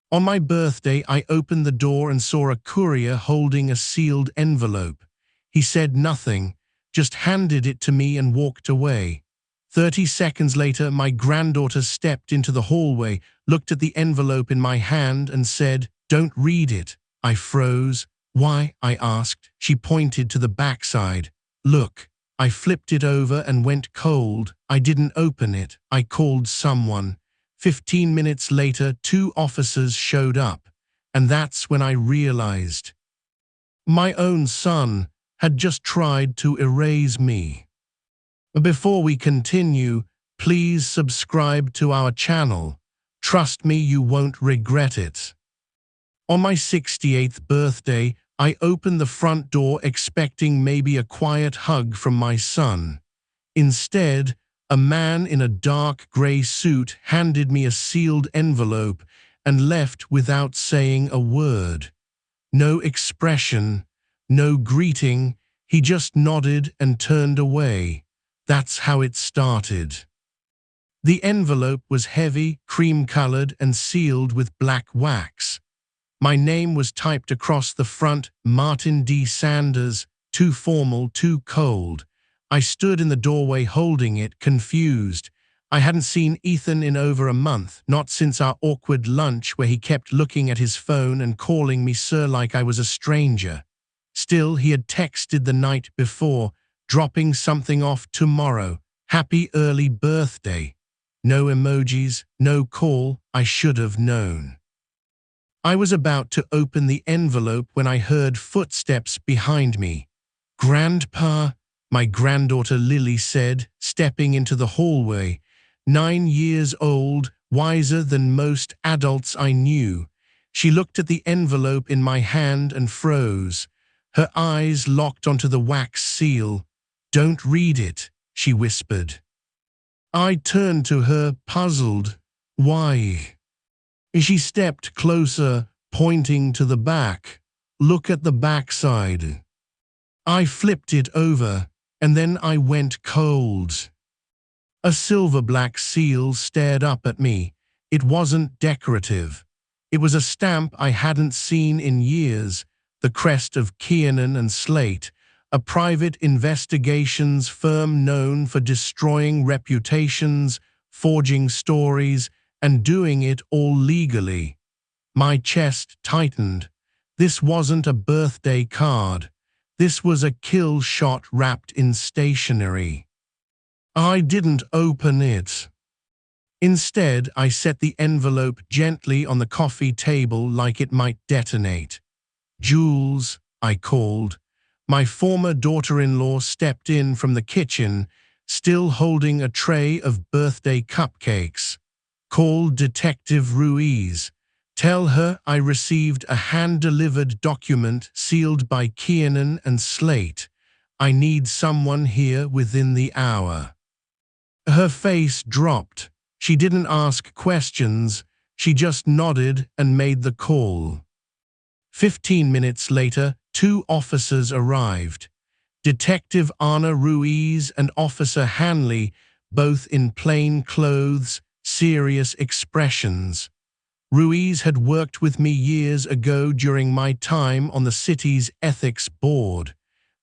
On my birthday, I opened the door and saw a courier holding a sealed envelope. He said nothing, just handed it to me and walked away. 30 seconds later, my granddaughter stepped into the hallway, looked at the envelope in my hand and said, "Don't read it." I froze. "Why?" I asked. She pointed to the backside. "Look." I flipped it over and went cold. I didn't open it. I called someone. 15 minutes later, 2 officers showed up, and that's when I realized my own son had just tried to erase me. Before we continue, please subscribe to our channel. Trust me, you won't regret it. On my 68th birthday, I opened the front door expecting maybe a quiet hug from my son. Instead, a man in a dark gray suit handed me a sealed envelope and left without saying a word. No expression, no greeting, he just nodded and turned away. That's how it started. The envelope was heavy, cream-colored, and sealed with black wax. My name was typed across the front, Martin D. Sanders, too formal, too cold. I stood in the doorway holding it, confused. I hadn't seen Ethan in over a month, not since our awkward lunch where he kept looking at his phone and calling me sir like I was a stranger. Still, he had texted the night before, dropping something off tomorrow. Happy early birthday. No emojis, no call. I should have known. I was about to open the envelope when I heard footsteps behind me. "Grandpa," my granddaughter Lily said, stepping into the hallway. 9 years old, wiser than most adults I knew. She looked at the envelope in my hand and froze. Her eyes locked onto the wax seal. "Don't read it," she whispered. I turned to her, puzzled. "Why?" She stepped closer, pointing to the back. "Look at the backside." I flipped it over, and then I went cold. A silver-black seal stared up at me. It wasn't decorative. It was a stamp I hadn't seen in years, the crest of Kiernan and Slate, a private investigations firm known for destroying reputations, forging stories, and doing it all legally. My chest tightened. This wasn't a birthday card. This was a kill shot wrapped in stationery. I didn't open it. Instead, I set the envelope gently on the coffee table like it might detonate. "Jules," I called. My former daughter-in-law stepped in from the kitchen, still holding a tray of birthday cupcakes. "Call Detective Ruiz. Tell her I received a hand-delivered document sealed by Kiernan and Slate. I need someone here within the hour." Her face dropped. She didn't ask questions. She just nodded and made the call. 15 minutes later, 2 officers arrived. Detective Anna Ruiz and Officer Hanley, both in plain clothes, serious expressions. Ruiz had worked with me years ago during my time on the city's ethics board.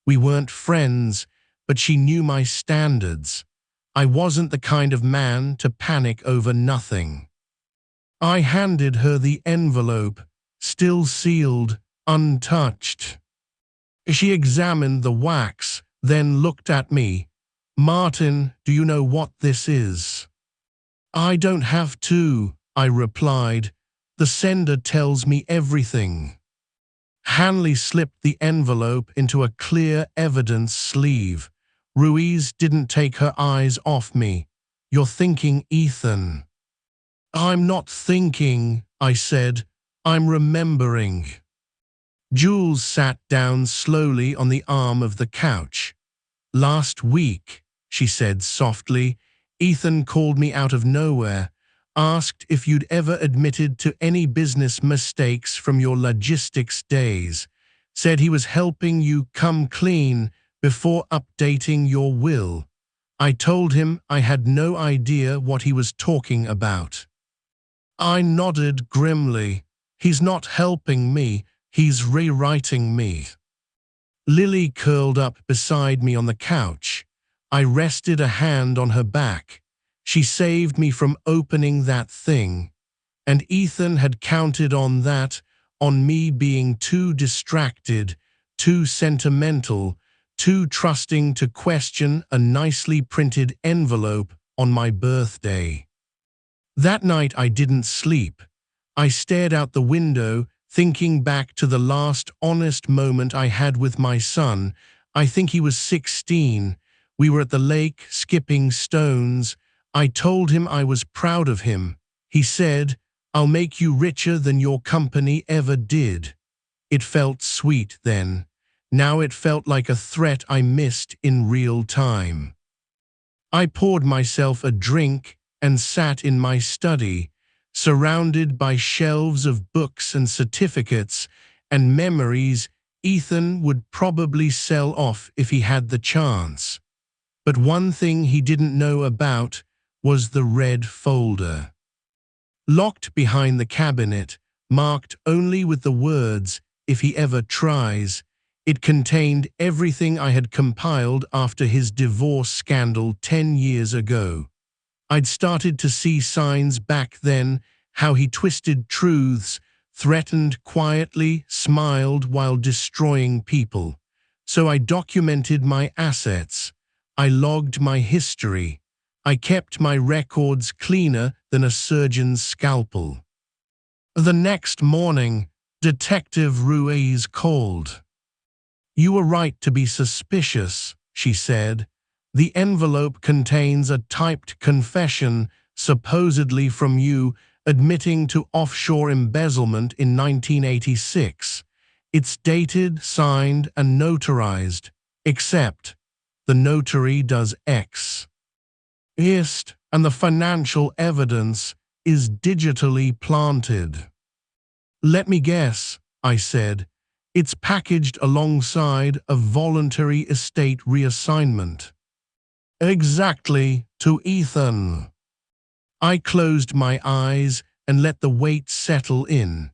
We weren't friends, but she knew my standards. I wasn't the kind of man to panic over nothing. I handed her the envelope, still sealed, untouched. She examined the wax, then looked at me. "Martin, do you know what this is?" "I don't have to," I replied. "The sender tells me everything." Hanley slipped the envelope into a clear evidence sleeve. Ruiz didn't take her eyes off me. "You're thinking Ethan." "I'm not thinking," I said. "I'm remembering." Jules sat down slowly on the arm of the couch. "Last week," she said softly, "Ethan called me out of nowhere, asked if you'd ever admitted to any business mistakes from your logistics days, said he was helping you come clean before updating your will. I told him I had no idea what he was talking about." I nodded grimly. He's not helping me, he's rewriting me. Lily curled up beside me on the couch. I rested a hand on her back. She saved me from opening that thing. And Ethan had counted on that, on me being too distracted, too sentimental, too trusting to question a nicely printed envelope on my birthday. That night I didn't sleep. I stared out the window, thinking back to the last honest moment I had with my son. I think he was 16. We were at the lake, skipping stones. I told him I was proud of him. He said, "I'll make you richer than your company ever did." It felt sweet then. Now it felt like a threat I missed in real time. I poured myself a drink and sat in my study, surrounded by shelves of books and certificates and memories Ethan would probably sell off if he had the chance. But one thing he didn't know about was the red folder. Locked behind the cabinet, marked only with the words, "If he ever tries," it contained everything I had compiled after his divorce scandal 10 years ago. I'd started to see signs back then, how he twisted truths, threatened quietly, smiled while destroying people. So I documented my assets. I logged my history. I kept my records cleaner than a surgeon's scalpel. The next morning, Detective Ruiz called. "You were right to be suspicious," she said. "The envelope contains a typed confession, supposedly from you, admitting to offshore embezzlement in 1986. It's dated, signed, and notarized, except the notary does X. Ist, and the financial evidence is digitally planted." "Let me guess," I said. "It's packaged alongside a voluntary estate reassignment." "Exactly, to Ethan." I closed my eyes and let the weight settle in.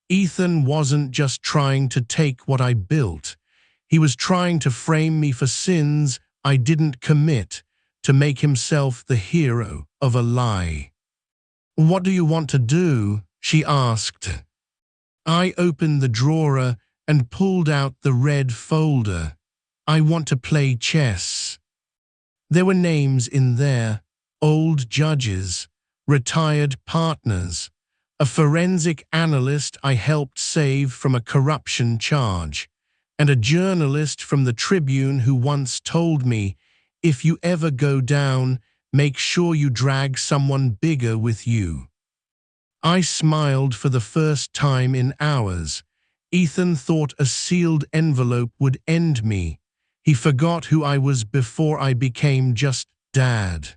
Ethan wasn't just trying to take what I built. He was trying to frame me for sins I didn't commit, to make himself the hero of a lie. "What do you want to do?" she asked. I opened the drawer and pulled out the red folder. "I want to play chess." There were names in there, old judges, retired partners, a forensic analyst I helped save from a corruption charge, and a journalist from the Tribune who once told me, "If you ever go down, make sure you drag someone bigger with you." I smiled for the first time in hours. Ethan thought a sealed envelope would end me. He forgot who I was before I became just Dad.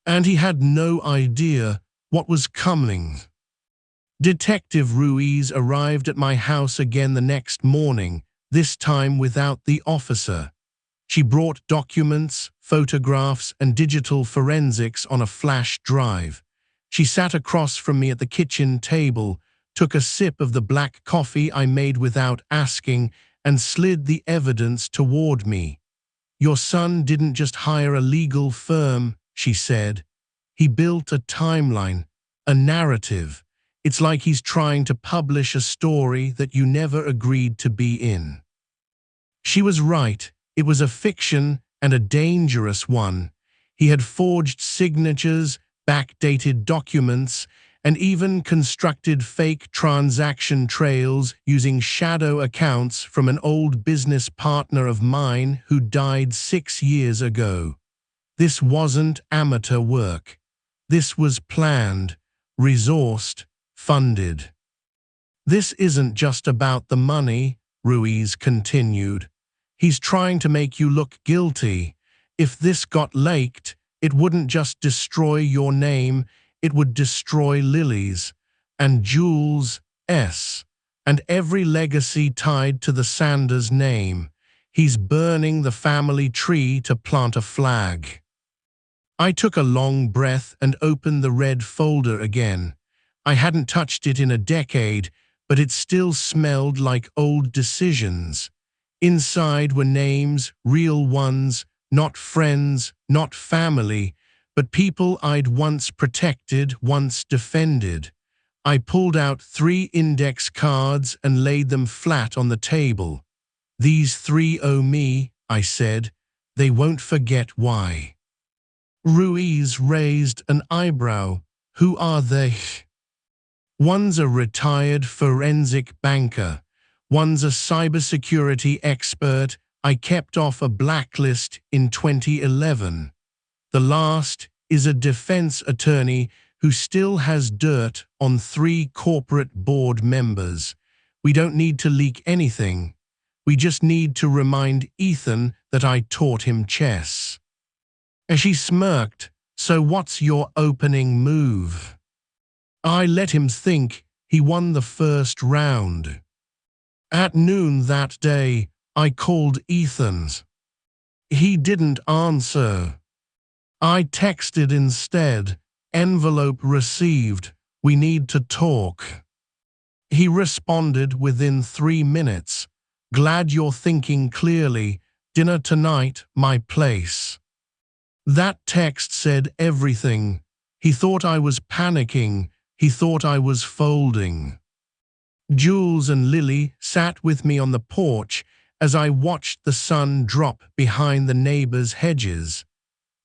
And he had no idea what was coming. Detective Ruiz arrived at my house again the next morning, this time without the officer. She brought documents, photographs, and digital forensics on a flash drive. She sat across from me at the kitchen table, took a sip of the black coffee I made without asking, and slid the evidence toward me. "Your son didn't just hire a legal firm," she said. "He built a timeline, a narrative. It's like he's trying to publish a story that you never agreed to be in." She was right. It was a fiction, and a dangerous one. He had forged signatures, backdated documents, and even constructed fake transaction trails using shadow accounts from an old business partner of mine who died 6 years ago. This wasn't amateur work. This was planned, resourced, funded. "This isn't just about the money," Ruiz continued. "He's trying to make you look guilty. If this got leaked, it wouldn't just destroy your name, it would destroy Lily's, and Jules' and every legacy tied to the Sanders name. He's burning the family tree to plant a flag." I took a long breath and opened the red folder again. I hadn't touched it in a decade, but it still smelled like old decisions. Inside were names, real ones, not friends, not family, but people I'd once protected, once defended. I pulled out 3 index cards and laid them flat on the table. "These 3 owe me," I said. "They won't forget why." Ruiz raised an eyebrow. "Who are they?" "One's a retired forensic banker. One's a cybersecurity expert I kept off a blacklist in 2011. The last is a defense attorney who still has dirt on 3 corporate board members. We don't need to leak anything. We just need to remind Ethan that I taught him chess." As she smirked, "So what's your opening move?" I let him think he won the first round. At noon that day, I called Ethan's. He didn't answer. I texted instead, "Envelope received, we need to talk." He responded within 3 minutes, "Glad you're thinking clearly, dinner tonight, my place." That text said everything. He thought I was panicking. He thought I was folding. Jules and Lily sat with me on the porch as I watched the sun drop behind the neighbor's hedges.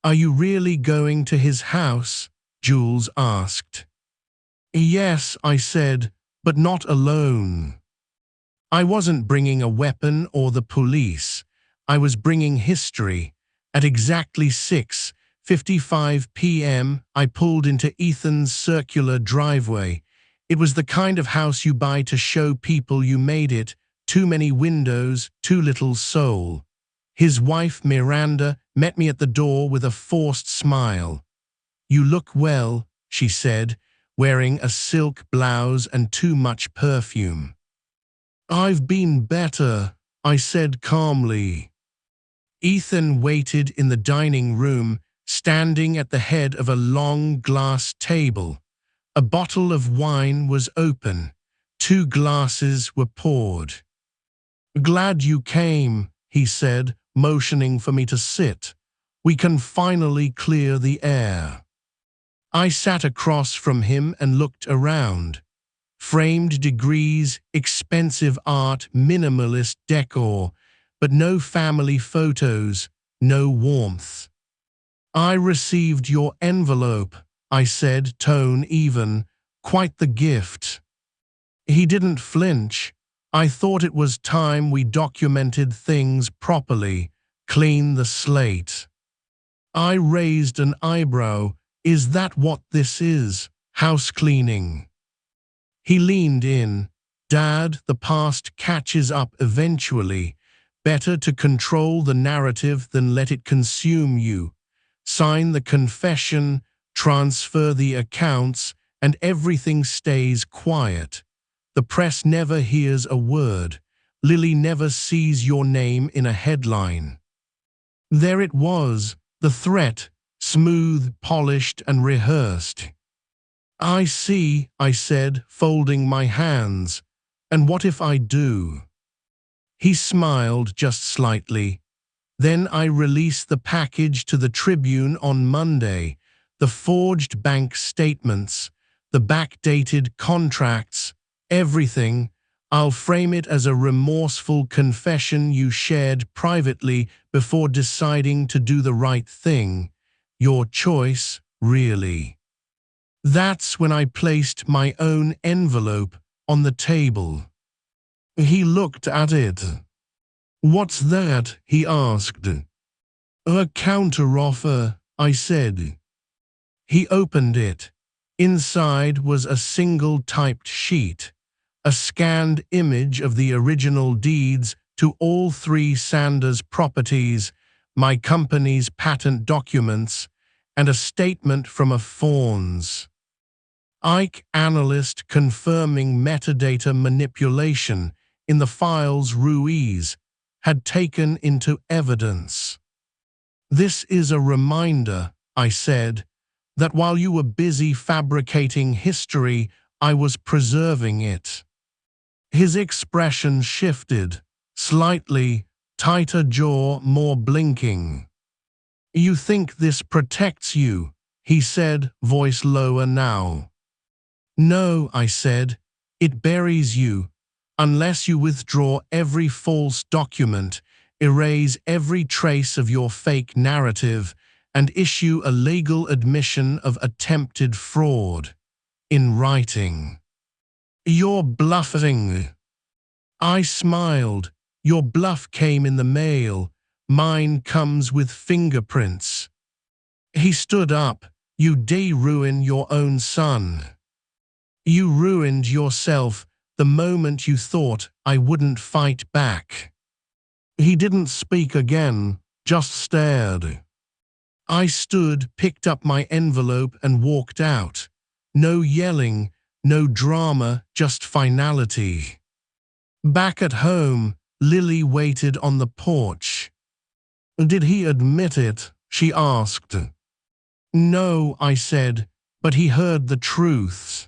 "Are you really going to his house?" Jules asked. "Yes," I said, "but not alone." I wasn't bringing a weapon or the police. I was bringing history. At exactly 6:55 p.m., I pulled into Ethan's circular driveway. It was the kind of house you buy to show people you made it. Too many windows, too little soul. His wife, Miranda, met me at the door with a forced smile. "You look well," she said, wearing a silk blouse and too much perfume. "I've been better," I said calmly. Ethan waited in the dining room, standing at the head of a long glass table. A bottle of wine was open. 2 glasses were poured. "Glad you came," he said, motioning for me to sit. "We can finally clear the air." I sat across from him and looked around. Framed degrees, expensive art, minimalist decor, but no family photos, no warmth. "I received your envelope," I said, tone even. "Quite the gift." He didn't flinch. "I thought it was time we documented things properly, clean the slate." I raised an eyebrow. "Is that what this is? House cleaning?" He leaned in. "Dad, the past catches up eventually. Better to control the narrative than let it consume you. Sign the confession, transfer the accounts, and everything stays quiet. The press never hears a word. Lily never sees your name in a headline." There it was, the threat, smooth, polished, and rehearsed. "I see," I said, folding my hands. "And what if I do?" He smiled just slightly. "Then I release the package to the Tribune on Monday. The forged bank statements, the backdated contracts, everything. I'll frame it as a remorseful confession you shared privately before deciding to do the right thing. Your choice, really." That's when I placed my own envelope on the table. He looked at it. "What's that?" he asked. "A counteroffer," I said. He opened it. Inside was a single typed sheet, a scanned image of the original deeds to all 3 Sanders properties, my company's patent documents, and a statement from a Fawns Ike analyst confirming metadata manipulation in the files Ruiz had taken into evidence. "This is a reminder," I said, "that while you were busy fabricating history, I was preserving it. His expression shifted, slightly, tighter jaw, more blinking. You think this protects you, he said, voice lower now. No, I said, it buries you. Unless you withdraw every false document, erase every trace of your fake narrative, and issue a legal admission of attempted fraud. In writing. You're bluffing. I smiled. Your bluff came in the mail. Mine comes with fingerprints. He stood up. You ruin your own son. You ruined yourself the moment you thought I wouldn't fight back. He didn't speak again, just stared. I stood, picked up my envelope and walked out. No yelling, no drama, just finality. Back at home, Lily waited on the porch. Did he admit it? She asked. No, I said, but he heard the truths.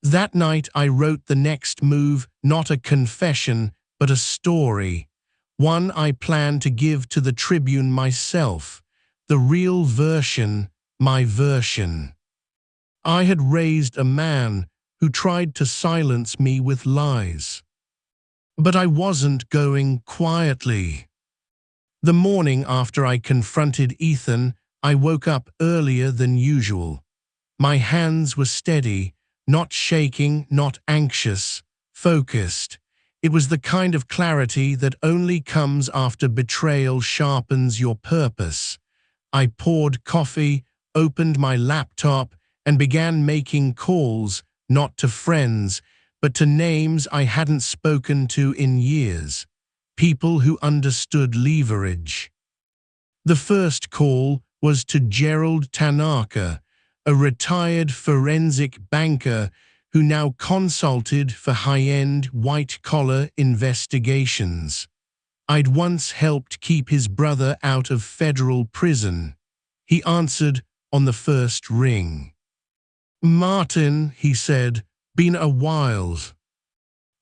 That night I wrote the next move, not a confession, but a story. One I planned to give to the Tribune myself. The real version, my version. I had raised a man who tried to silence me with lies. But I wasn't going quietly. The morning after I confronted Ethan, I woke up earlier than usual. My hands were steady, not shaking, not anxious, focused. It was the kind of clarity that only comes after betrayal sharpens your purpose. I poured coffee, opened my laptop, and began making calls, not to friends, but to names I hadn't spoken to in years. People who understood leverage. The first call was to Gerald Tanaka, a retired forensic banker who now consulted for high-end white-collar investigations. I'd once helped keep his brother out of federal prison. He answered on the first ring. Martin, he said, been a while.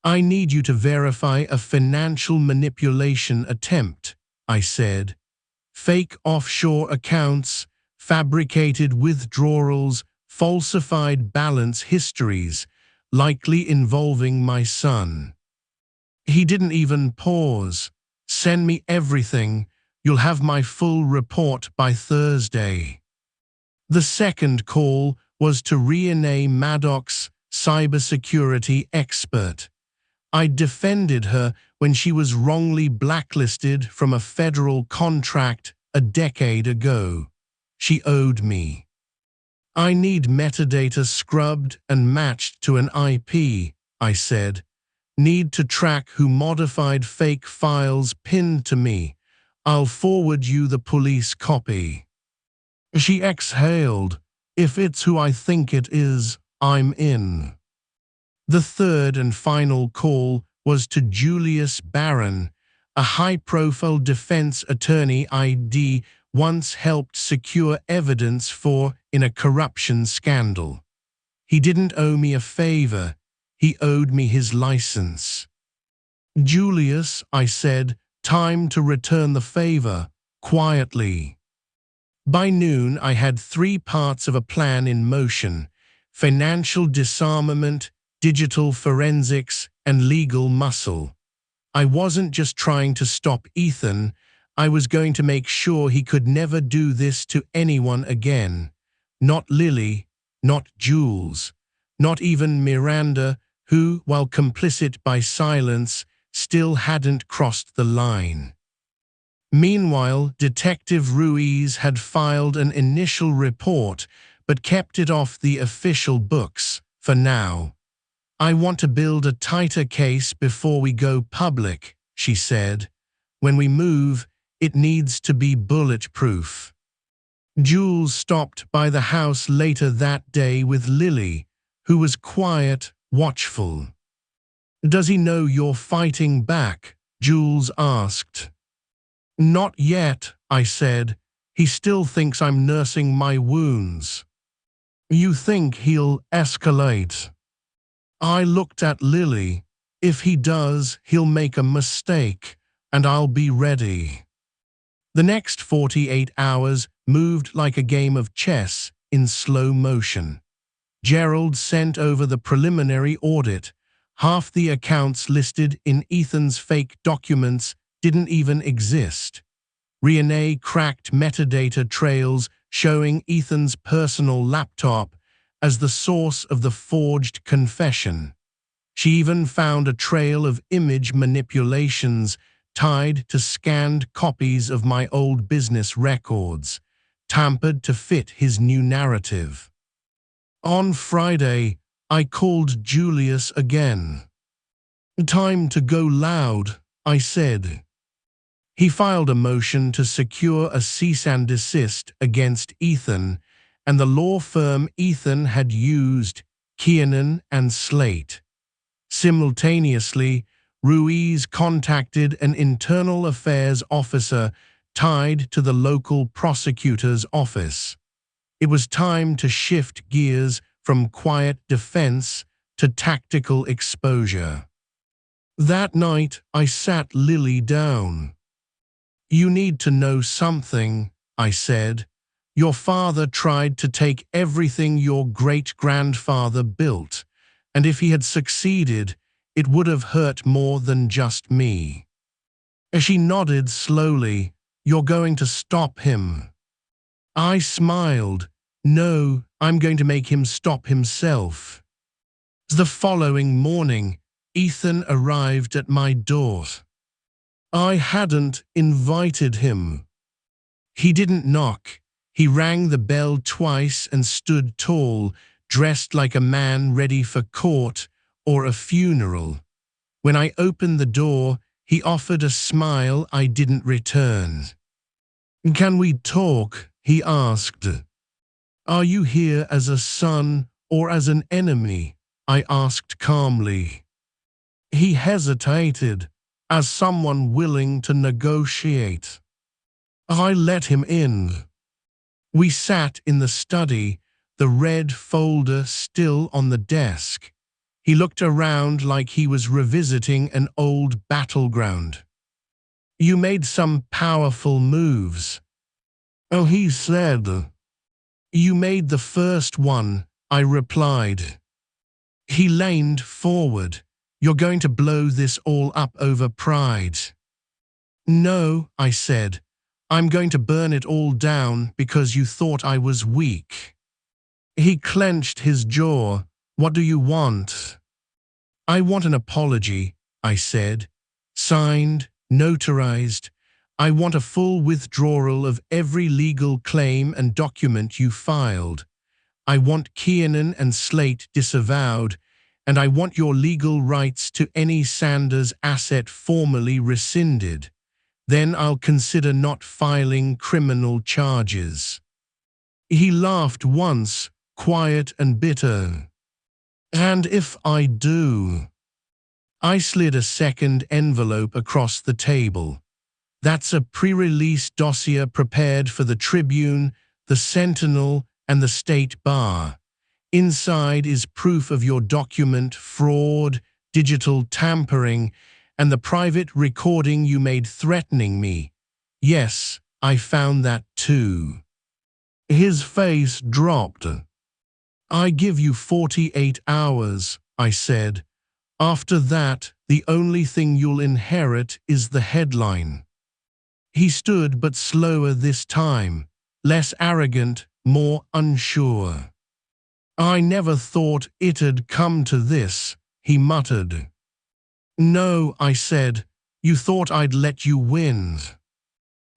I need you to verify a financial manipulation attempt, I said. Fake offshore accounts, fabricated withdrawals, falsified balance histories, likely involving my son. He didn't even pause. Send me everything. You'll have my full report by Thursday. The second call was to Renee Maddox, cybersecurity expert. I defended her when she was wrongly blacklisted from a federal contract a decade ago. She owed me. I need metadata scrubbed and matched to an IP, I said. Need to track who modified fake files pinned to me. I'll forward you the police copy. She exhaled. If it's who I think it is, I'm in. The third and final call was to Julius Barron, a high-profile defense attorney I'd once helped secure evidence for in a corruption scandal. He didn't owe me a favor, he owed me his license. Julius, I said, time to return the favor, quietly. By noon I had 3 parts of a plan in motion: financial disarmament, digital forensics, and legal muscle. I wasn't just trying to stop Ethan, I was going to make sure he could never do this to anyone again. Not Lily, not Jules, not even Miranda, who, while complicit by silence, still hadn't crossed the line. Meanwhile, Detective Ruiz had filed an initial report, but kept it off the official books, for now. I want to build a tighter case before we go public, she said. When we move, it needs to be bulletproof. Jules stopped by the house later that day with Lily, who was quiet, watchful. Does he know you're fighting back? Jules asked. Not yet, I said. He still thinks I'm nursing my wounds. You think he'll escalate? I looked at Lily. If he does, he'll make a mistake, and I'll be ready. The next 48 hours moved like a game of chess in slow motion. Gerald sent over the preliminary audit. Half the accounts listed in Ethan's fake documents didn't even exist. Renee cracked metadata trails showing Ethan's personal laptop as the source of the forged confession. She even found a trail of image manipulations tied to scanned copies of my old business records, tampered to fit his new narrative. On Friday, I called Julius again. "Time to go loud," I said. He filed a motion to secure a cease and desist against Ethan and the law firm Ethan had used, Kiernan and Slate. Simultaneously, Ruiz contacted an internal affairs officer tied to the local prosecutor's office. It was time to shift gears from quiet defense to tactical exposure. That night, I sat Lily down. "You need to know something," I said. "Your father tried to take everything your great-grandfather built, and if he had succeeded, it would have hurt more than just me." As she nodded slowly, "You're going to stop him." I smiled. "No, I'm going to make him stop himself." The following morning, Ethan arrived at my door. I hadn't invited him. He didn't knock. He rang the bell twice and stood tall, dressed like a man ready for court or a funeral. When I opened the door, he offered a smile I didn't return. "Can we talk?" he asked. "Are you here as a son or as an enemy?" I asked calmly. He hesitated, as someone willing to negotiate. I let him in. We sat in the study, the red folder still on the desk. He looked around like he was revisiting an old battleground. "You made some powerful moves." "Oh," he said. "You made the first one," I replied. He leaned forward. "You're going to blow this all up over pride." "No," I said. "I'm going to burn it all down because you thought I was weak." He clenched his jaw. "What do you want?" "I want an apology," I said. "Signed, notarized. I want a full withdrawal of every legal claim and document you filed. I want Kiernan and Slate disavowed, and I want your legal rights to any Sanders asset formally rescinded. Then I'll consider not filing criminal charges." He laughed once, quiet and bitter. "And if I do?" I slid a second envelope across the table. "That's a pre-release dossier prepared for the Tribune, the Sentinel, and the State Bar. Inside is proof of your document fraud, digital tampering, and the private recording you made threatening me. Yes, I found that too." His face dropped. "I give you 48 hours, I said. "After that, the only thing you'll inherit is the headline." He stood, but slower this time, less arrogant, more unsure. "I never thought it'd come to this," he muttered. "No," I said. "You thought I'd let you win."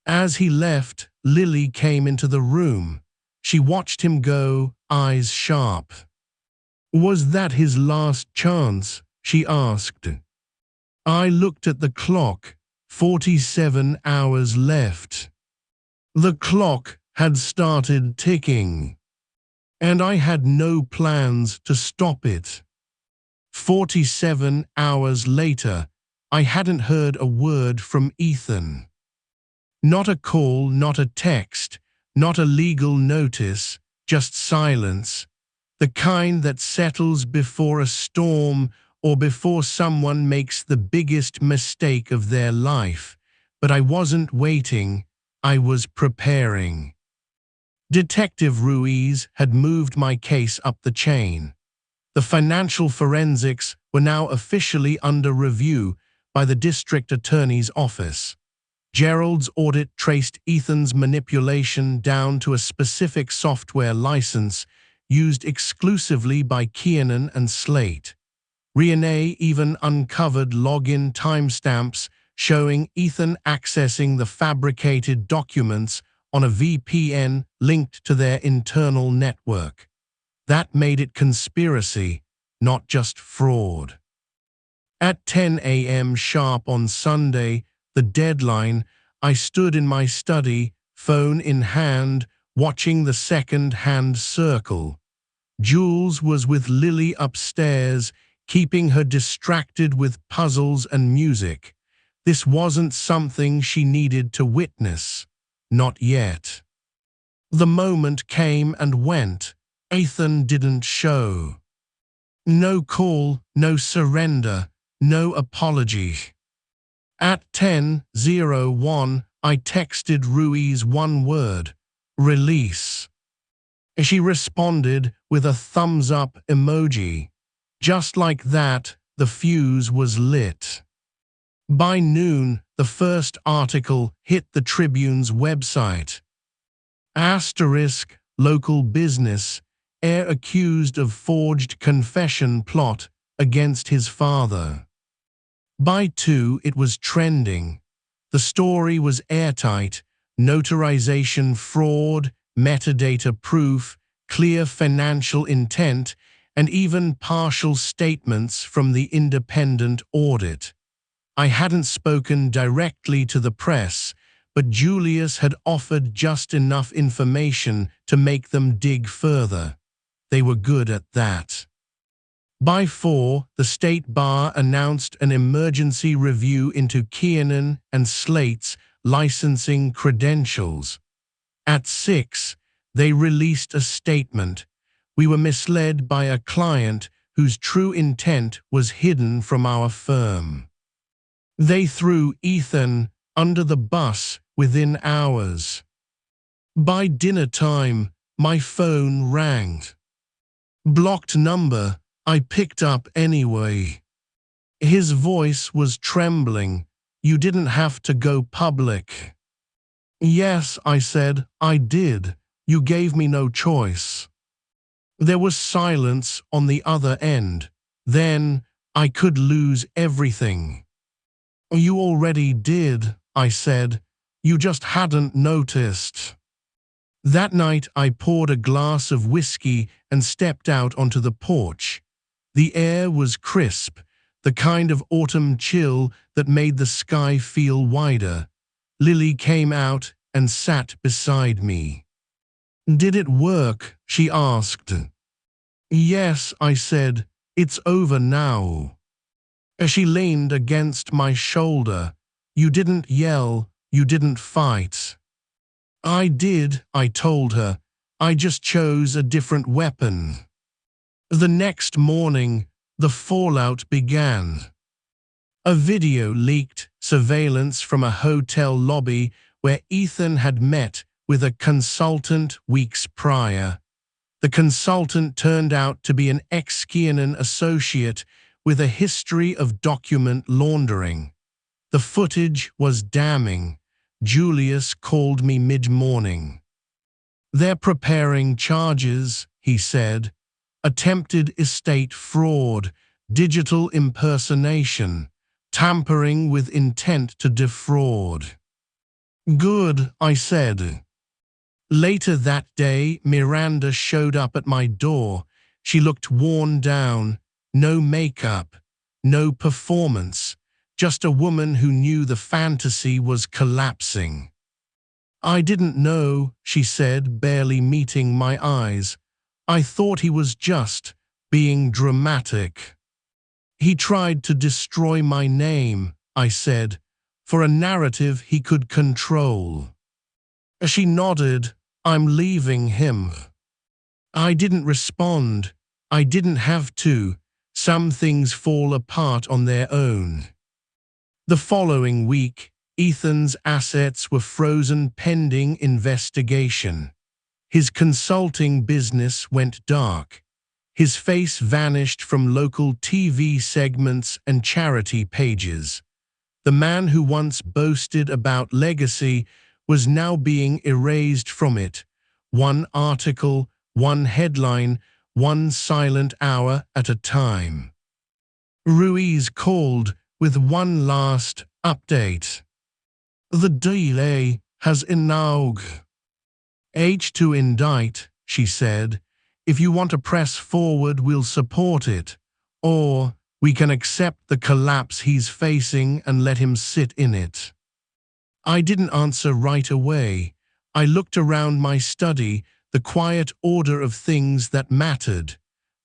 As he left, Lily came into the room. She watched him go, eyes sharp. "Was that his last chance?" she asked. I looked at the clock. 47 hours left. The clock had started ticking, and I had no plans to stop it. 47 hours later, I hadn't heard a word from Ethan. Not a call, not a text, not a legal notice, just silence. The kind that settles before a storm or before someone makes the biggest mistake of their life. But I wasn't waiting, I was preparing. Detective Ruiz had moved my case up the chain. The financial forensics were now officially under review by the district attorney's office. Gerald's audit traced Ethan's manipulation down to a specific software license used exclusively by Kiernan and Slate. Renee even uncovered login timestamps showing Ethan accessing the fabricated documents on a VPN linked to their internal network. That made it conspiracy, not just fraud. At 10 a.m. sharp on Sunday, the deadline, I stood in my study, phone in hand, watching the second-hand circle. Jules was with Lily upstairs, keeping her distracted with puzzles and music. This wasn't something she needed to witness. Not yet. The moment came and went. Ethan didn't show. No call, no surrender, no apology. At 10:01, I texted Ruiz one word: release. She responded with a thumbs-up emoji. Just like that, the fuse was lit. By noon, the first article hit the Tribune's website. Asterisk, local business, heir accused of forged confession plot against his father. By 2, it was trending. The story was airtight: notarization fraud, metadata proof, clear financial intent, and even partial statements from the independent audit. I hadn't spoken directly to the press, but Julius had offered just enough information to make them dig further. They were good at that. By 4, the State Bar announced an emergency review into Kiernan and Slate's licensing credentials. At 6, they released a statement: we were misled by a client whose true intent was hidden from our firm. They threw Ethan under the bus within hours. By dinner time, my phone rang. Blocked number, I picked up anyway. His voice was trembling. You didn't have to go public. Yes, I said, I did. You gave me no choice. There was silence on the other end. Then, I could lose everything. You already did, I said. You just hadn't noticed. That night I poured a glass of whiskey and stepped out onto the porch. The air was crisp, the kind of autumn chill that made the sky feel wider. Lily came out and sat beside me. Did it work? She asked. Yes, I said. It's over now. She leaned against my shoulder. You didn't yell, you didn't fight. I did, I told her. I just chose a different weapon. The next morning, the fallout began. A video leaked, surveillance from a hotel lobby where Ethan had met with a consultant weeks prior. The consultant turned out to be an ex-Kiernan associate with a history of document laundering. The footage was damning. Julius called me mid-morning. They're preparing charges, he said. Attempted estate fraud, digital impersonation, tampering with intent to defraud. Good, I said. Later that day, Miranda showed up at my door. She looked worn down. No makeup, no performance, just a woman who knew the fantasy was collapsing. I didn't know, she said, barely meeting my eyes. I thought he was just being dramatic. He tried to destroy my name, I said, for a narrative he could control. She nodded. I'm leaving him. I didn't respond. I didn't have to. Some things fall apart on their own. The following week, Ethan's assets were frozen pending investigation. His consulting business went dark. His face vanished from local TV segments and charity pages. The man who once boasted about legacy was now being erased from it. One article, one headline, one silent hour at a time. Ruiz called with one last update. The delay has inaugurated. To indict, she said. If you want to press forward, we'll support it. Or we can accept the collapse he's facing and let him sit in it. I didn't answer right away. I looked around my study, the quiet order of things that mattered.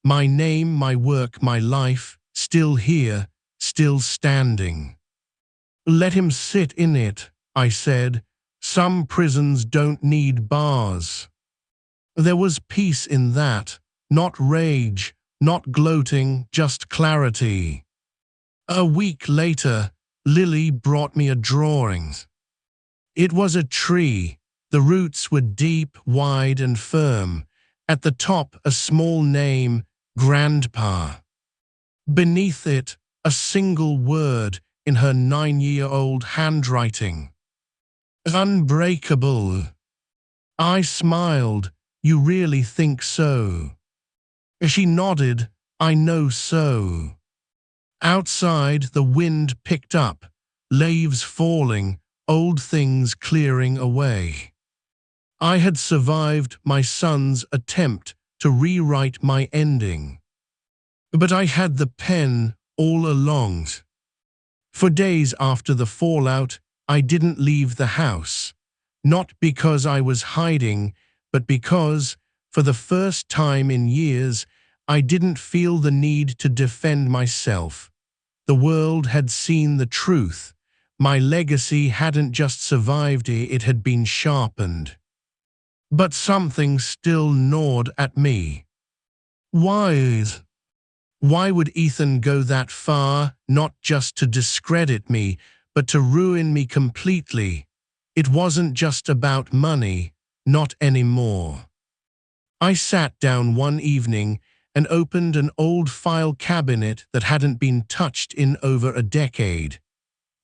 My name, my work, my life, still here, still standing. Let him sit in it, I said. Some prisons don't need bars. There was peace in that, not rage, not gloating, just clarity. A week later, Lily brought me a drawing. It was a tree. The roots were deep, wide, and firm. At the top, a small name, Grandpa. Beneath it, a single word in her 9-year-old handwriting. Unbreakable. I smiled. You really think so? She nodded. I know so. Outside, the wind picked up, leaves falling, old things clearing away. I had survived my son's attempt to rewrite my ending. But I had the pen all along. For days after the fallout, I didn't leave the house. Not because I was hiding, but because, for the first time in years, I didn't feel the need to defend myself. The world had seen the truth. My legacy hadn't just survived, it had been sharpened. But something still gnawed at me. Why would Ethan go that far, not just to discredit me, but to ruin me completely? It wasn't just about money, not anymore. I sat down one evening and opened an old file cabinet that hadn't been touched in over a decade.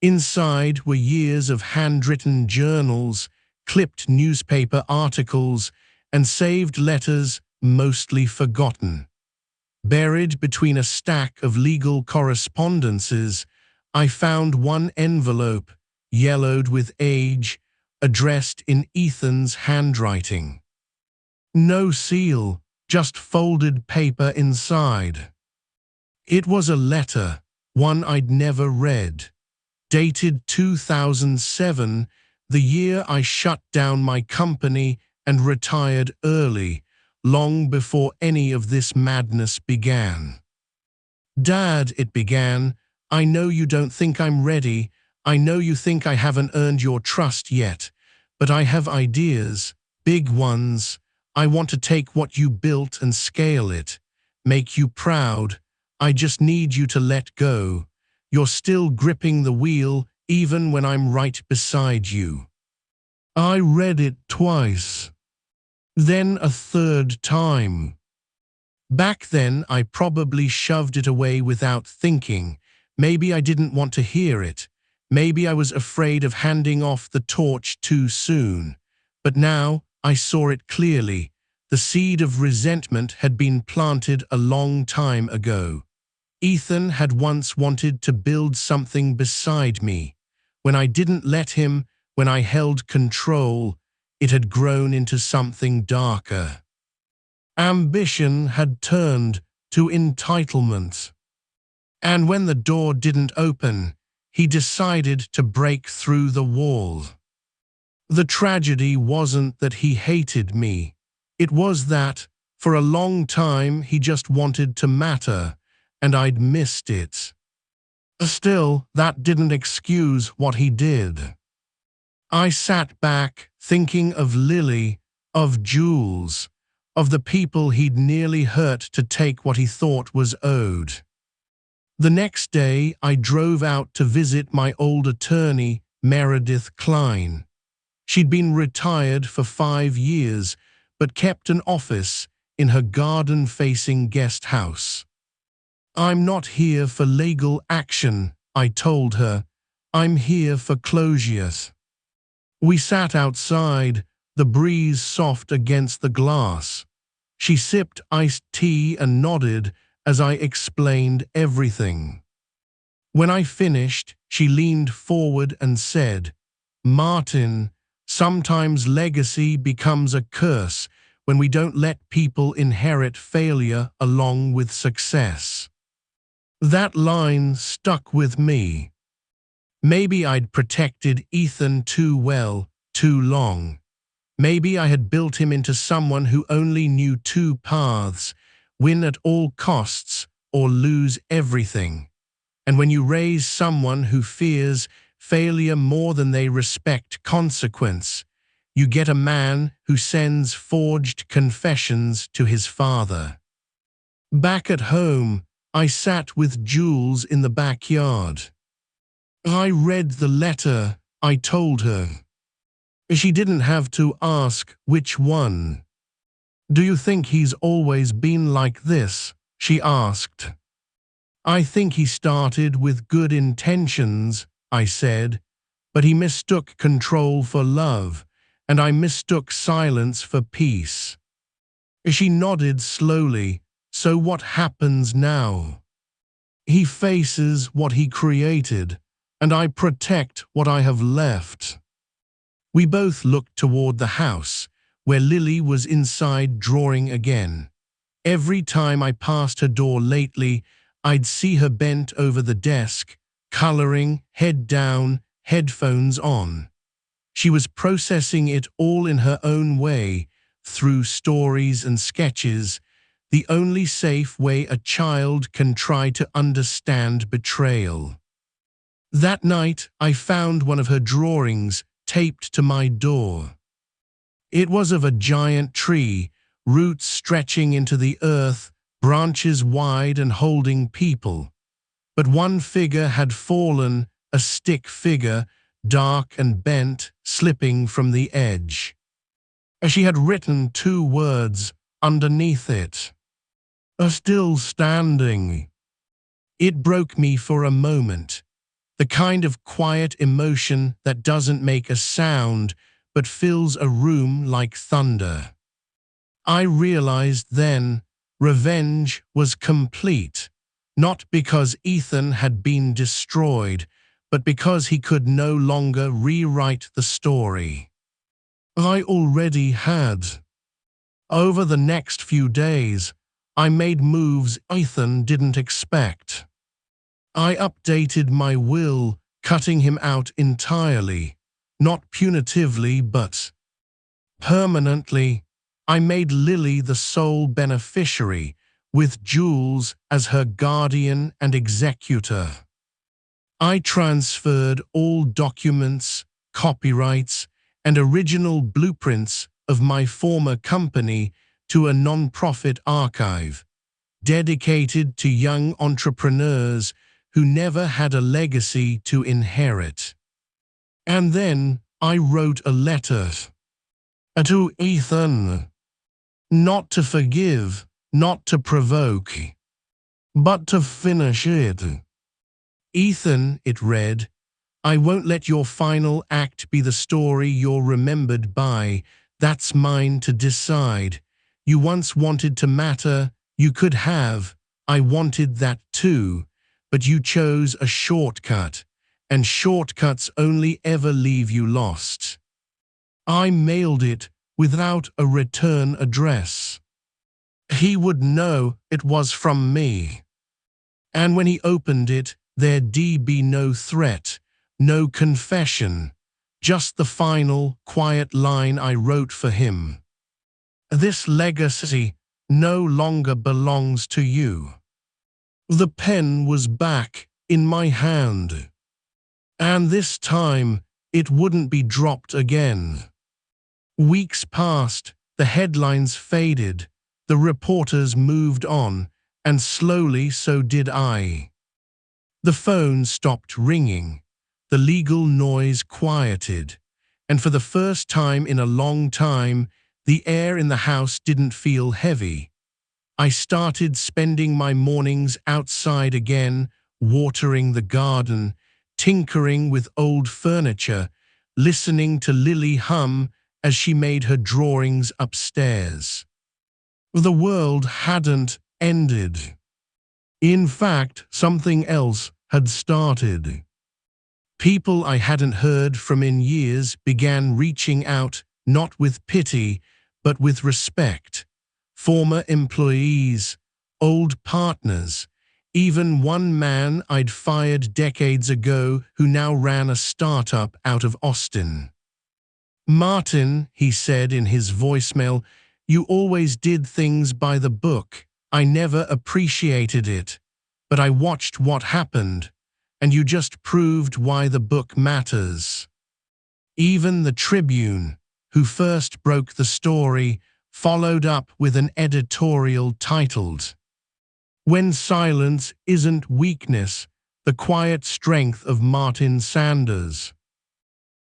Inside were years of handwritten journals, clipped newspaper articles, and saved letters mostly forgotten. Buried between a stack of legal correspondences, I found one envelope, yellowed with age, addressed in Ethan's handwriting. No seal, just folded paper inside. It was a letter, one I'd never read. Dated 2007, the year I shut down my company and retired early, long before any of this madness began. Dad, it began, I know you don't think I'm ready. I know you think I haven't earned your trust yet, but I have ideas, big ones. I want to take what you built and scale it, make you proud. I just need you to let go. You're still gripping the wheel, even when I'm right beside you. I read it twice. Then a third time. Back then, I probably shoved it away without thinking. Maybe I didn't want to hear it. Maybe I was afraid of handing off the torch too soon. But now, I saw it clearly. The seed of resentment had been planted a long time ago. Ethan had once wanted to build something beside me. When I didn't let him, when I held control, it had grown into something darker. Ambition had turned to entitlement. And when the door didn't open, he decided to break through the wall. The tragedy wasn't that he hated me. It was that, for a long time, he just wanted to matter, and I'd missed it. Still, that didn't excuse what he did. I sat back, thinking of Lily, of Jules. of the people he'd nearly hurt to take what he thought was owed. The next day, I drove out to visit my old attorney, Meredith Klein. She'd been retired for 5 years, but kept an office in her garden-facing guest house. "I'm not here for legal action," I told her. "I'm here for closure." We sat outside, the breeze soft against the glass. She sipped iced tea and nodded as I explained everything. When I finished, she leaned forward and said, "Martin, sometimes legacy becomes a curse when we don't let people inherit failure along with success." That line stuck with me. Maybe I'd protected Ethan too well, too long. Maybe I had built him into someone who only knew two paths: win at all costs or lose everything. And when you raise someone who fears failure more than they respect consequence, you get a man who sends forged confessions to his father. Back at home, I sat with Jules in the backyard. I read the letter, I told her. She didn't have to ask which one. "Do you think he's always been like this?" she asked. "I think he started with good intentions," I said, "but he mistook control for love, and I mistook silence for peace." She nodded slowly. "So what happens now?" "He faces what he created, and I protect what I have left." We both looked toward the house, where Lily was inside drawing again. Every time I passed her door lately, I'd see her bent over the desk, coloring, head down, headphones on. She was processing it all in her own way, through stories and sketches, the only safe way a child can try to understand betrayal. That night, I found one of her drawings taped to my door. It was of a giant tree, roots stretching into the earth, branches wide and holding people. But one figure had fallen, a stick figure, dark and bent, slipping from the edge. She had written 2 words underneath it. "Still standing." It broke me for a moment. The kind of quiet emotion that doesn't make a sound but fills a room like thunder. I realized then revenge was complete, not because Ethan had been destroyed, but because he could no longer rewrite the story. I already had. Over the next few days, I made moves Ethan didn't expect. I updated my will, cutting him out entirely, not punitively but permanently. I made Lily the sole beneficiary, with Jules as her guardian and executor. I transferred all documents, copyrights, and original blueprints of my former company to a non-profit archive, dedicated to young entrepreneurs who never had a legacy to inherit. And then I wrote a letter to Ethan. Not to forgive, not to provoke, but to finish it. "Ethan," it read, "I won't let your final act be the story you're remembered by. That's mine to decide. You once wanted to matter, you could have. I wanted that too. But you chose a shortcut, and shortcuts only ever leave you lost." I mailed it without a return address. He would know it was from me. And when he opened it, there'd be no threat, no confession, just the final, quiet line I wrote for him. "This legacy no longer belongs to you." The pen was back in my hand. And this time, it wouldn't be dropped again. Weeks passed, The headlines faded, the reporters moved on, and slowly so did I. The phone stopped ringing, the legal noise quieted, and for the first time in a long time, the air in the house didn't feel heavy. I started spending my mornings outside again, watering the garden, tinkering with old furniture, listening to Lily hum as she made her drawings upstairs. The world hadn't ended. In fact, something else had started. People I hadn't heard from in years began reaching out, not with pity, but with respect. Former employees, old partners, even one man I'd fired decades ago who now ran a startup out of Austin. "Martin," he said in his voicemail, "you always did things by the book. I never appreciated it, but I watched what happened, and you just proved why the book matters." Even the Tribune, who first broke the story, followed up with an editorial titled, "When Silence Isn't Weakness, the Quiet Strength of Martin Sanders."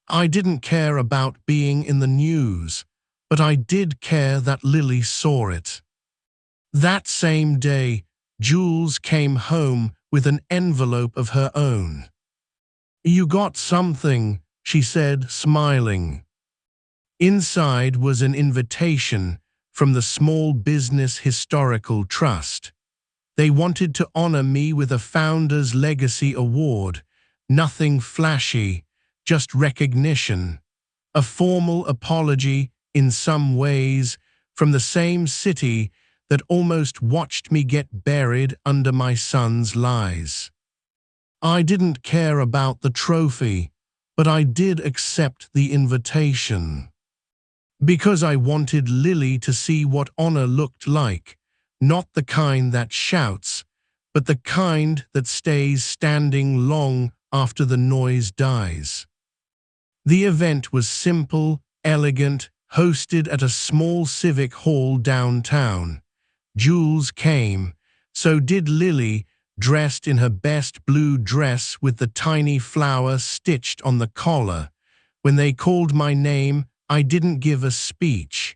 I didn't care about being in the news, but I did care that Lily saw it. That same day, Jules came home with an envelope of her own. "You got something," she said, smiling. Inside was an invitation from the Small Business Historical Trust. They wanted to honor me with a Founder's Legacy Award. Nothing flashy, just recognition. A formal apology, in some ways, from the same city that almost watched me get buried under my son's lies. I didn't care about the trophy, but I did accept the invitation. Because I wanted Lily to see what honor looked like, not the kind that shouts, but the kind that stays standing long after the noise dies. The event was simple, elegant, hosted at a small civic hall downtown. Jules came, so did Lily, dressed in her best blue dress with the tiny flower stitched on the collar. When they called my name, I didn't give a speech.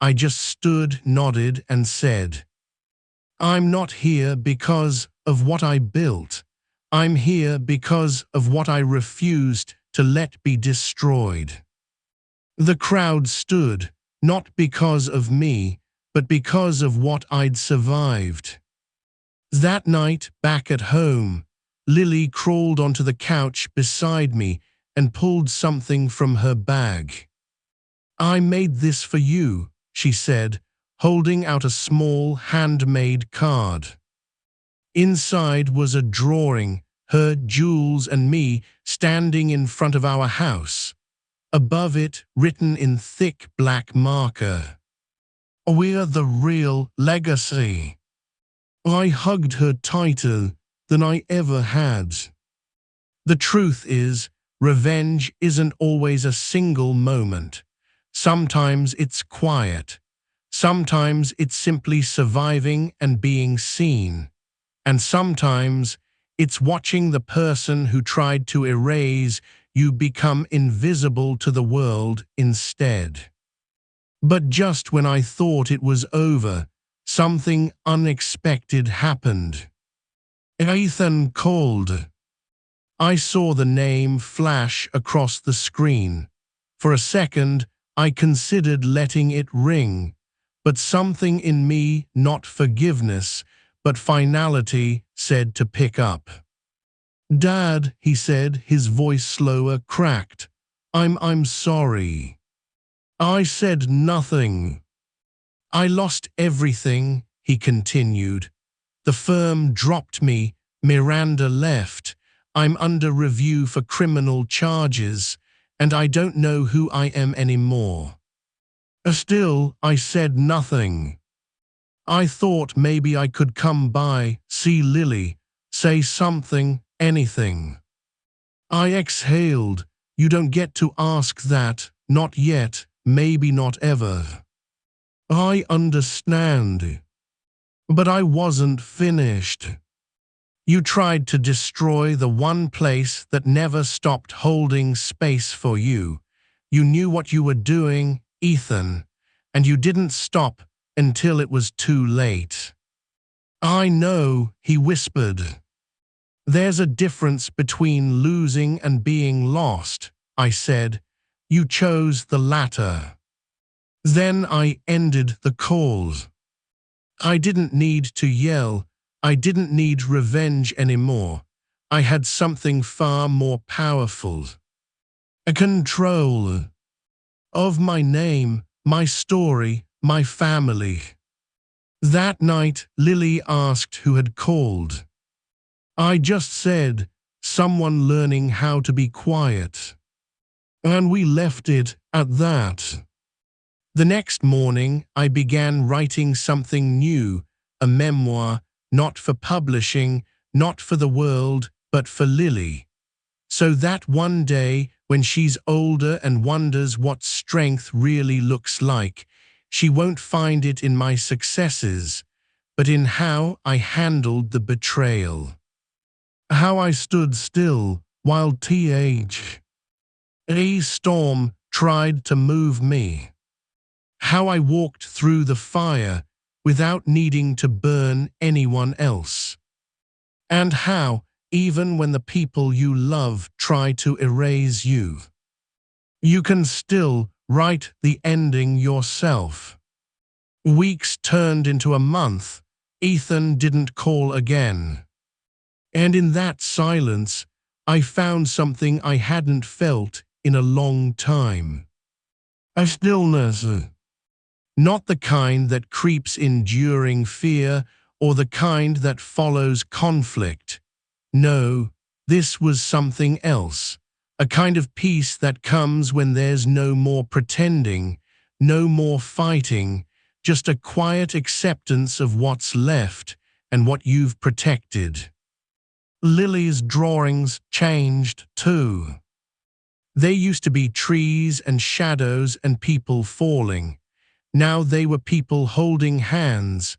I just stood, nodded, and said, "I'm not here because of what I built. I'm here because of what I refused to let be destroyed." The crowd stood, not because of me, but because of what I'd survived. That night, back at home, Lily crawled onto the couch beside me and pulled something from her bag. "I made this for you," she said, holding out a small handmade card. Inside was a drawing, her, Jules, and me standing in front of our house. Above it, written in thick black marker, "We're the real legacy." I hugged her tighter than I ever had. The truth is, revenge isn't always a single moment. Sometimes it's quiet. Sometimes it's simply surviving and being seen. And sometimes it's watching the person who tried to erase you become invisible to the world instead. But just when I thought it was over, something unexpected happened. "Ethan called." I saw the name flash across the screen. For a second, I considered letting it ring, but something in me, not forgiveness, but finality, said to pick up. "Dad," he said, his voice slower, cracked. I'm sorry." I said nothing. "I lost everything," he continued. "The firm dropped me, Miranda left, I'm under review for criminal charges, and I don't know who I am anymore." Still, I said nothing. I thought maybe I could come by, see Lily, say something, anything. I exhaled. "You don't get to ask that, not yet, maybe not ever." I understand. But I wasn't finished. You tried to destroy the one place that never stopped holding space for you. You knew what you were doing, Ethan, and you didn't stop until it was too late. I know, he whispered. There's a difference between losing and being lost, I said. You chose the latter. Then I ended the call. I didn't need to yell. I didn't need revenge anymore. I had something far more powerful. A control of my name, my story, my family. That night, Lily asked who had called. I just said, someone learning how to be quiet. And we left it at that. The next morning, I began writing something new, a memoir, not for publishing, not for the world, but for Lily. So that one day, when she's older and wonders what strength really looks like, she won't find it in my successes, but in how I handled the betrayal. How I stood still while a storm tried to move me. How I walked through the fire without needing to burn anyone else. And how, even when the people you love try to erase you, you can still write the ending yourself. Weeks turned into a month. Ethan didn't call again. And in that silence, I found something I hadn't felt in a long time. A stillness. Not the kind that creeps in during fear or the kind that follows conflict. No, this was something else. A kind of peace that comes when there's no more pretending, no more fighting, just a quiet acceptance of what's left and what you've protected. Lily's drawings changed too. They used to be trees and shadows and people falling. Now they were people holding hands,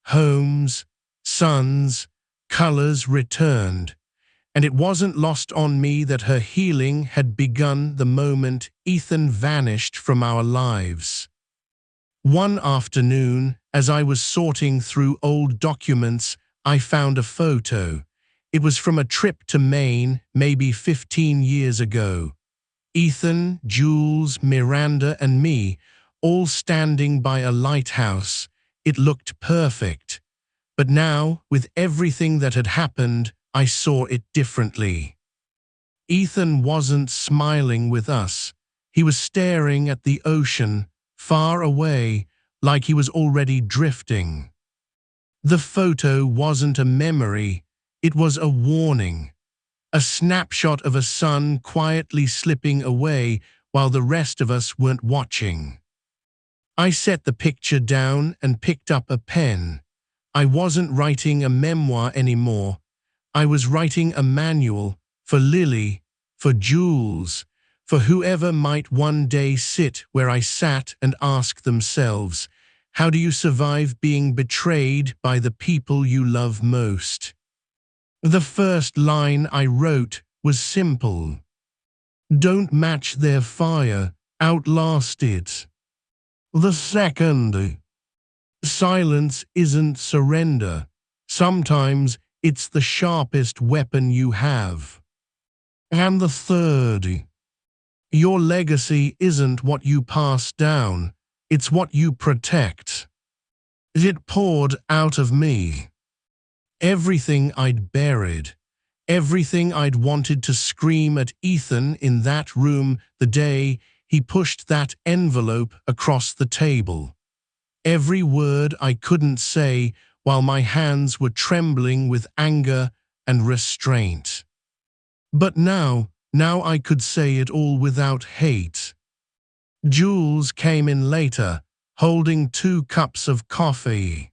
homes, suns, colors returned. And it wasn't lost on me that her healing had begun the moment Ethan vanished from our lives. One afternoon, as I was sorting through old documents, I found a photo. It was from a trip to Maine, maybe 15 years ago. Ethan, Jules, Miranda, and me, all standing by a lighthouse. It looked perfect. But now, with everything that had happened, I saw it differently. Ethan wasn't smiling with us. He was staring at the ocean, far away, like he was already drifting. The photo wasn't a memory, it was a warning. A snapshot of a sun quietly slipping away while the rest of us weren't watching. I set the picture down and picked up a pen. I wasn't writing a memoir anymore. I was writing a manual for Lily, for Jules, for whoever might one day sit where I sat and ask themselves, how do you survive being betrayed by the people you love most? The first line I wrote was simple. Don't match their fire, outlast it. The second, silence isn't surrender. Sometimes it's the sharpest weapon you have. And the third, your legacy isn't what you pass down, it's what you protect. It poured out of me. Everything I'd buried, everything I'd wanted to scream at Ethan in that room the day he pushed that envelope across the table. Every word I couldn't say while my hands were trembling with anger and restraint. But now I could say it all without hate. Jules came in later, holding 2 cups of coffee.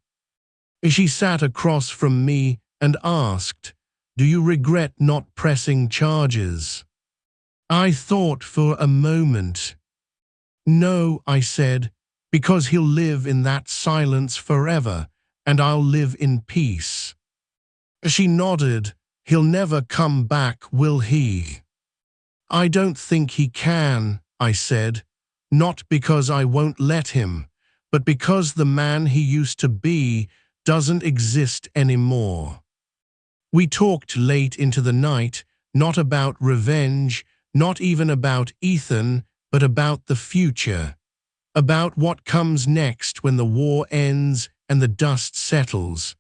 She sat across from me and asked, do you regret not pressing charges? I thought for a moment. No, I said, Because he'll live in that silence forever, and I'll live in peace. She nodded. He'll never come back, will he? I don't think he can, I said. Not because I won't let him, but because the man he used to be doesn't exist anymore. We talked late into the night, not about revenge, not even about Ethan, but about the future. About what comes next when the war ends and the dust settles.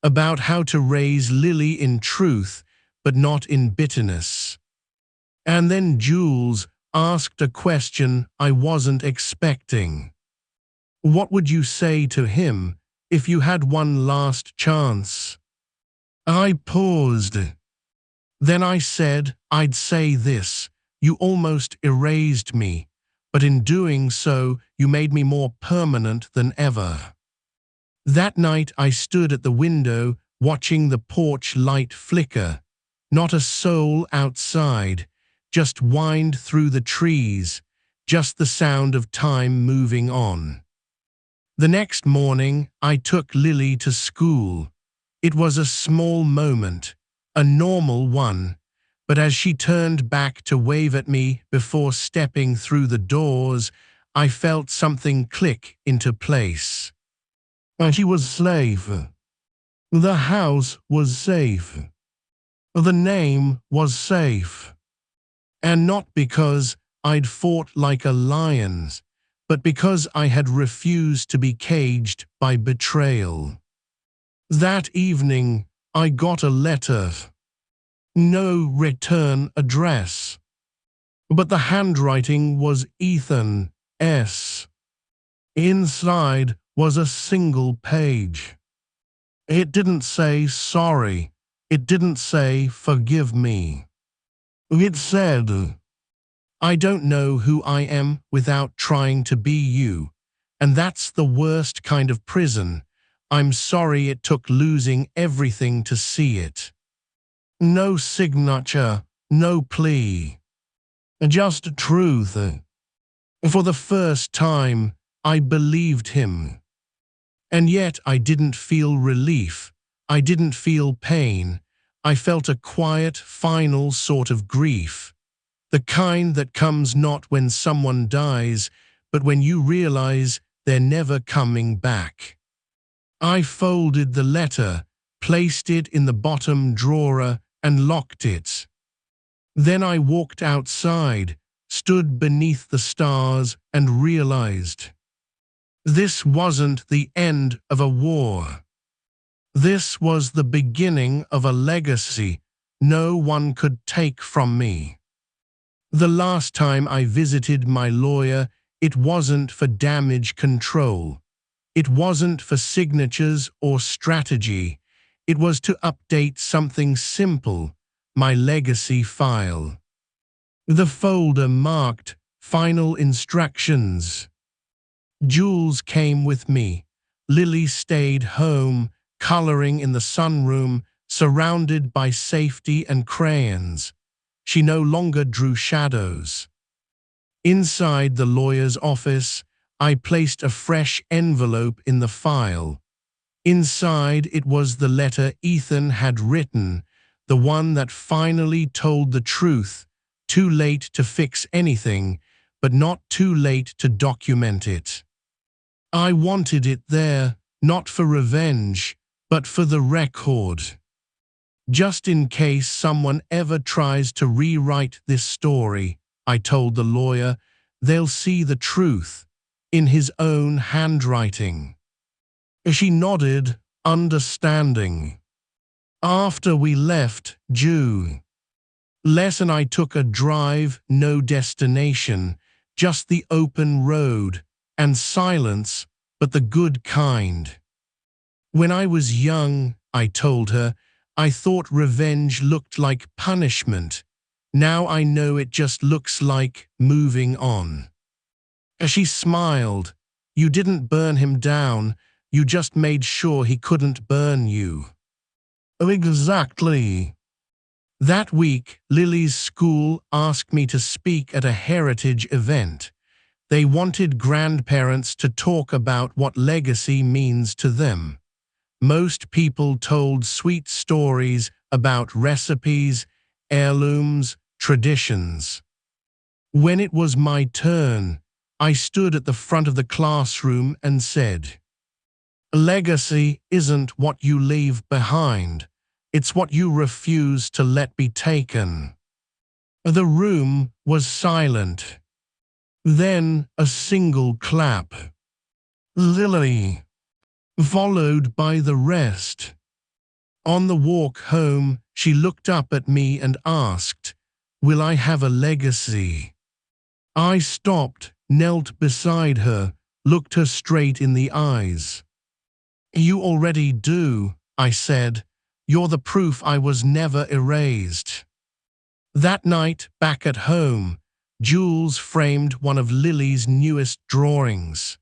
About how to raise Lily in truth, but not in bitterness. And then Jules asked a question I wasn't expecting. What would you say to him if you had one last chance? I paused. Then I said, I'd say this: you almost erased me, but in doing so, you made me more permanent than ever. That night I stood at the window, watching the porch light flicker. Not a soul outside, just wind through the trees, just the sound of time moving on. The next morning, I took Lily to school. It was a small moment, a normal one, but as she turned back to wave at me before stepping through the doors, I felt something click into place. She was safe. The house was safe. The name was safe. And not because I'd fought like a lion, but because I had refused to be caged by betrayal. That evening, I got a letter. No return address. But the handwriting was Ethan S. Inside was a single page. It didn't say sorry. It didn't say forgive me. It said, I don't know who I am without trying to be you, and that's the worst kind of prison. I'm sorry it took losing everything to see it. No signature, no plea. Just truth. For the first time, I believed him. And yet I didn't feel relief. I didn't feel pain. I felt a quiet, final sort of grief. The kind that comes not when someone dies, but when you realize they're never coming back. I folded the letter, placed it in the bottom drawer, and locked it. Then I walked outside, stood beneath the stars, and realized this wasn't the end of a war. This was the beginning of a legacy no one could take from me. The last time I visited my lawyer, it wasn't for damage control. It wasn't for signatures or strategy. It was to update something simple, my legacy file. The folder marked Final Instructions. Jules came with me. Lily stayed home, coloring in the sunroom, surrounded by safety and crayons. She no longer drew shadows. Inside the lawyer's office, I placed a fresh envelope in the file. Inside it was the letter Ethan had written, the one that finally told the truth, too late to fix anything, but not too late to document it. I wanted it there, not for revenge, but for the record. Just in case someone ever tries to rewrite this story, I told the lawyer, they'll see the truth in his own handwriting. She nodded, understanding. After we left, Les and I took a drive, no destination, just the open road, and silence, but the good kind. When I was young, I told her, I thought revenge looked like punishment. Now I know it just looks like moving on. She smiled. You didn't burn him down, you just made sure he couldn't burn you. Exactly. That week, Lily's school asked me to speak at a heritage event. They wanted grandparents to talk about what legacy means to them. Most people told sweet stories about recipes, heirlooms, traditions. When it was my turn, I stood at the front of the classroom and said, "Legacy isn't what you leave behind. It's what you refuse to let be taken." The room was silent. Then a single clap. Lily. Followed by the rest. On the walk home, she looked up at me and asked, "Will I have a legacy?" I stopped, knelt beside her, looked her straight in the eyes. "You already do," I said. "You're the proof I was never erased." That night, back at home, Jules framed one of Lily's newest drawings.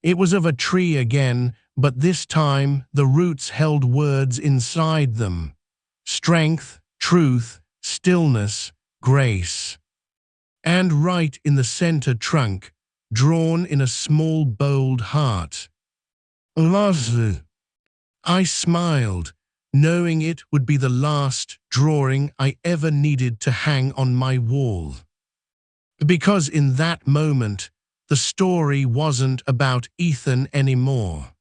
It was of a tree again, but this time the roots held words inside them. Strength, truth, stillness, grace. And right in the center trunk, drawn in a small bold heart, love. I smiled, knowing it would be the last drawing I ever needed to hang on my wall. Because in that moment, the story wasn't about Ethan anymore.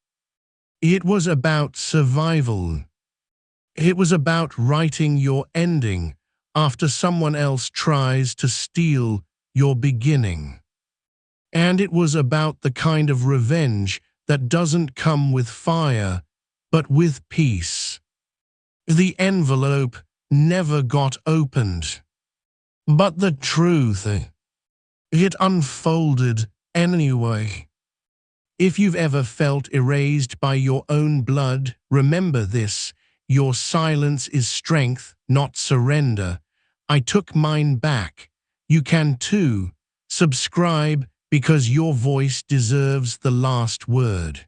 It was about survival. It was about writing your ending after someone else tries to steal your beginning. And it was about the kind of revenge that doesn't come with fire, but with peace. The envelope never got opened. But the truth, it unfolded anyway. If you've ever felt erased by your own blood, remember this: your silence is strength, not surrender. I took mine back. You can too. Subscribe, because your voice deserves the last word.